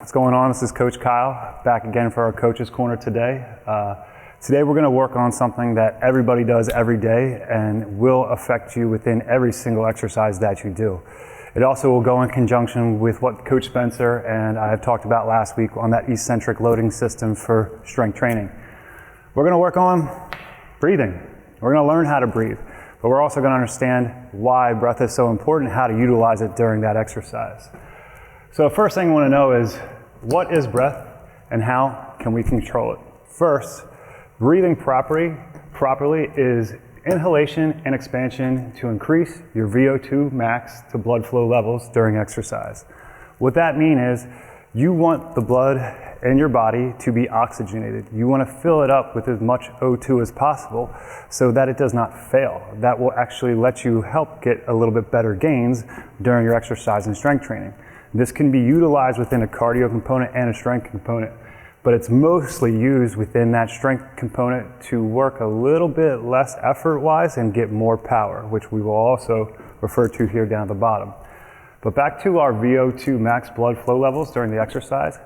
What's going on? This is Coach Kyle, back again for our Coach's Corner today. Today we're going to work on something that everybody does every day and will affect you within every single exercise that you do. It also will go in conjunction with what Coach Spencer and I have talked about last week on that eccentric loading system for strength training. We're going to work on breathing. We're going to learn how to breathe, but we're also going to understand why breath is so important and how to utilize it during that exercise. So first thing I want to know is, what is breath and how can we control it? First, breathing properly is inhalation and expansion to increase your VO2 max to blood flow levels during exercise. What that means is you want the blood in your body to be oxygenated. You want to fill it up with as much O2 as possible so that it does not fail. That will actually let you help get a little bit better gains during your exercise and strength training. This can be utilized within a cardio component and a strength component, but it's mostly used within that strength component to work a little bit less effort-wise and get more power, which we will also refer to here down at the bottom. But back to our VO2 max blood flow levels during the exercise,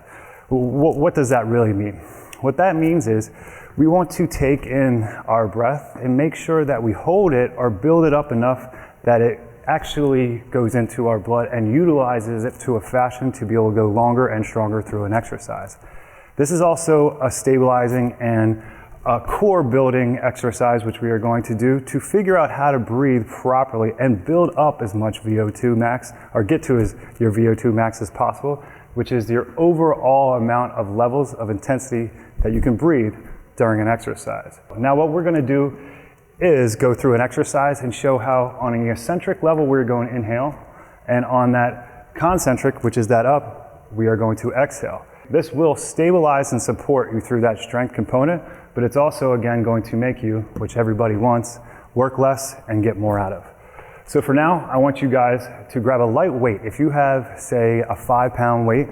what does that really mean? What that means is we want to take in our breath and make sure that we hold it or build it up enough that it actually goes into our blood and utilizes it to a fashion to be able to go longer and stronger through an exercise. This is also a stabilizing and a core building exercise which we are going to do to figure out how to breathe properly and build up as much VO2 max, or get to your VO2 max as possible, which is your overall amount of levels of intensity that you can breathe during an exercise. Now what we're going to do is go through an exercise and show how on an eccentric level we're going to inhale, and on that concentric, which is that up, we are going to exhale. This will stabilize and support you through that strength component, but it's also again going to make you, which everybody wants, work less and get more out of. So for now, I want you guys to grab a light weight. If you have, say, a 5-pound weight,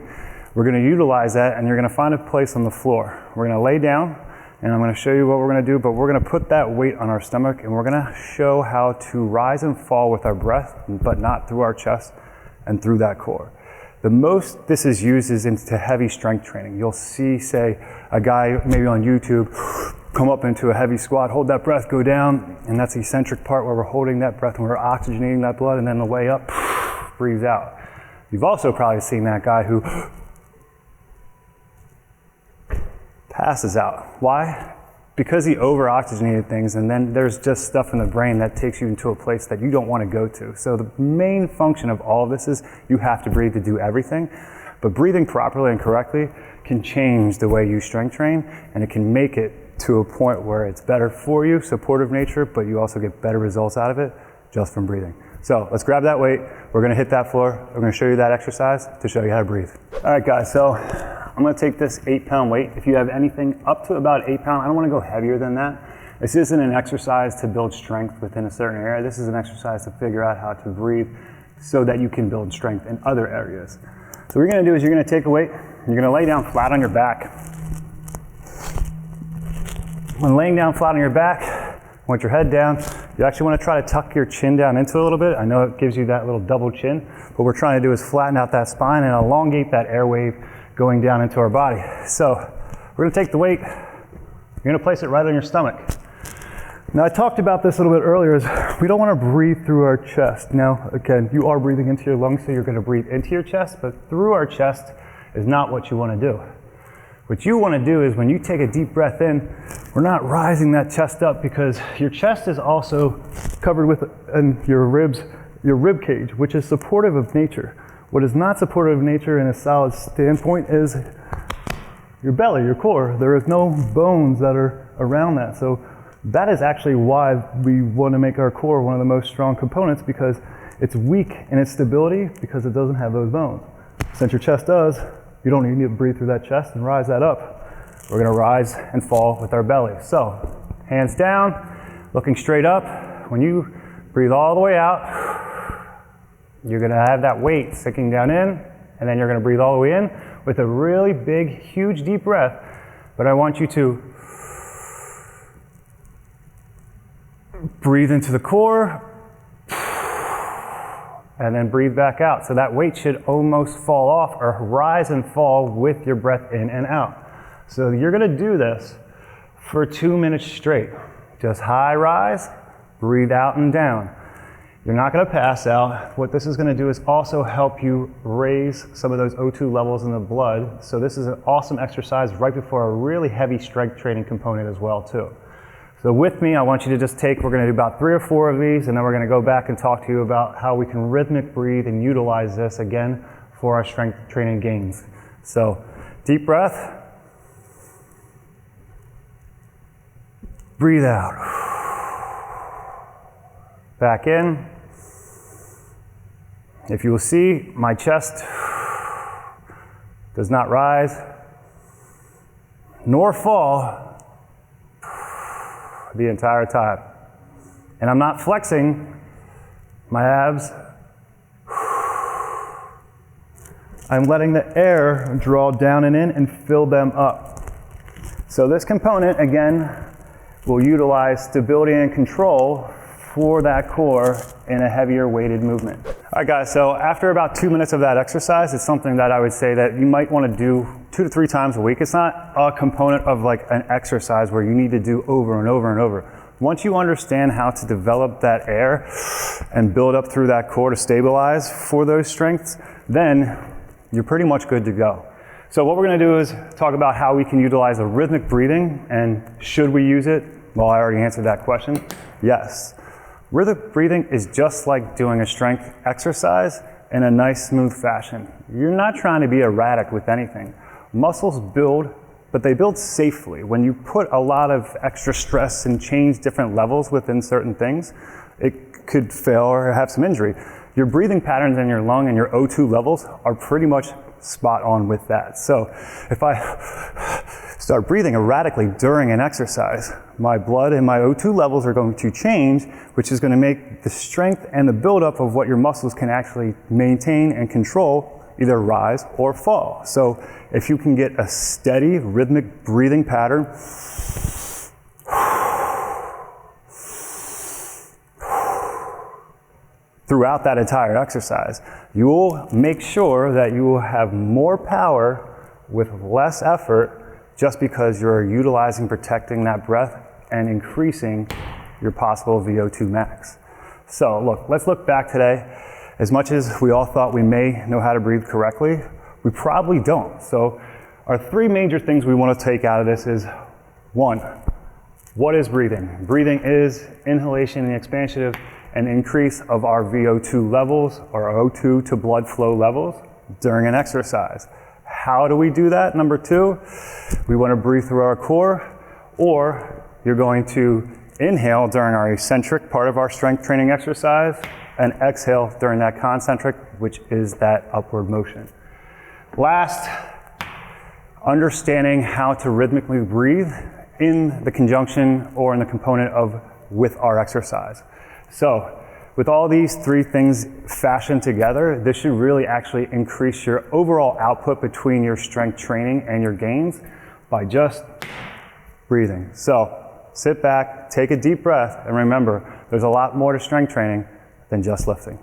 we're going to utilize that and you're going to find a place on the floor. We're going to lay down, and I'm going to show you what we're going to do, but we're going to put that weight on our stomach and we're going to show how to rise and fall with our breath, but not through our chest and through that core. The most this is used is into heavy strength training. You'll see, say, a guy maybe on YouTube come up into a heavy squat, hold that breath, go down, and that's the eccentric part where we're holding that breath and we're oxygenating that blood, and then the way up, breathes out. You've also probably seen that guy who passes out. Why? Because he over-oxygenated things, and then there's just stuff in the brain that takes you into a place that you don't want to go to. So the main function of all of this is you have to breathe to do everything, but breathing properly and correctly can change the way you strength train, and it can make it to a point where it's better for you, supportive nature, but you also get better results out of it just from breathing. So let's grab that weight. We're going to hit that floor. We're going to show you that exercise to show you how to breathe. All right, guys, so I'm going to take this 8-pound weight. If you have anything up to about 8 pounds, I don't want to go heavier than that. This isn't an exercise to build strength within a certain area. This is an exercise to figure out how to breathe so that you can build strength in other areas. So what you're going to do is you're going to take a weight, you're going to lay down flat on your back. When laying down flat on your back, want your head down, you actually want to try to tuck your chin down into it a little bit. I know it gives you that little double chin. What we're trying to do is flatten out that spine and elongate that air wave going down into our body. So we're going to take the weight, you're going to place it right on your stomach. Now I talked about this a little bit earlier, is we don't want to breathe through our chest. Now again, you are breathing into your lungs, so you're going to breathe into your chest, but through our chest is not what you want to do. What you want to do is when you take a deep breath in, we're not rising that chest up, because your chest is also covered with your ribs, your rib cage, which is supportive of nature. What is not supportive of nature in a solid standpoint is your belly, your core. There is no bones that are around that. So that is actually why we want to make our core one of the most strong components, because it's weak in its stability because it doesn't have those bones. Since your chest does, you don't need to breathe through that chest and rise that up. We're going to rise and fall with our belly. So hands down, looking straight up. When you breathe all the way out, you're going to have that weight sinking down in, and then you're going to breathe all the way in with a really big, huge, deep breath. But I want you to breathe into the core and then breathe back out. So that weight should almost fall off or rise and fall with your breath in and out. So you're gonna do this for 2 minutes straight. Just high rise, breathe out and down. You're not gonna pass out. What this is gonna do is also help you raise some of those O2 levels in the blood. So this is an awesome exercise right before a really heavy strength training component as well too. So with me, I want you to just we're gonna do about 3 or 4 of these, and then we're gonna go back and talk to you about how we can rhythmic breathe and utilize this again for our strength training gains. So deep breath. Breathe out. Back in. If you will see, my chest does not rise nor fall the entire time. And I'm not flexing my abs. I'm letting the air draw down and in and fill them up. So this component, again, will utilize stability and control for that core in a heavier weighted movement. All right guys, so after about 2 minutes of that exercise, it's something that I would say that you might want to do 2 to 3 times a week. It's not a component of like an exercise where you need to do over and over and over. Once you understand how to develop that air and build up through that core to stabilize for those strengths, then you're pretty much good to go. So what we're going to do is talk about how we can utilize a rhythmic breathing, and should we use it? Well, I already answered that question. Yes. Rhythmic breathing is just like doing a strength exercise in a nice, smooth fashion. You're not trying to be erratic with anything. Muscles build, but they build safely. When you put a lot of extra stress and change different levels within certain things, it could fail or have some injury. Your breathing patterns in your lung and your O2 levels are pretty much spot on with that. So if I start breathing erratically during an exercise, my blood and my O2 levels are going to change, which is going to make the strength and the buildup of what your muscles can actually maintain and control either rise or fall. So if you can get a steady rhythmic breathing pattern, throughout that entire exercise, you will make sure that you will have more power with less effort just because you're utilizing, protecting that breath and increasing your possible VO2 max. So look, let's look back today. As much as we all thought we may know how to breathe correctly, we probably don't. So our 3 major things we want to take out of this is, 1, what is breathing? Breathing is inhalation and expansion of an increase of our VO2 levels, or O2 to blood flow levels during an exercise. How do we do that? Number 2, we want to breathe through our core, or you're going to inhale during our eccentric part of our strength training exercise and exhale during that concentric, which is that upward motion. Last, understanding how to rhythmically breathe in the conjunction or in the component of with our exercise. So with all these 3 things fashioned together, this should really actually increase your overall output between your strength training and your gains by just breathing. So sit back, take a deep breath, and remember, there's a lot more to strength training than just lifting.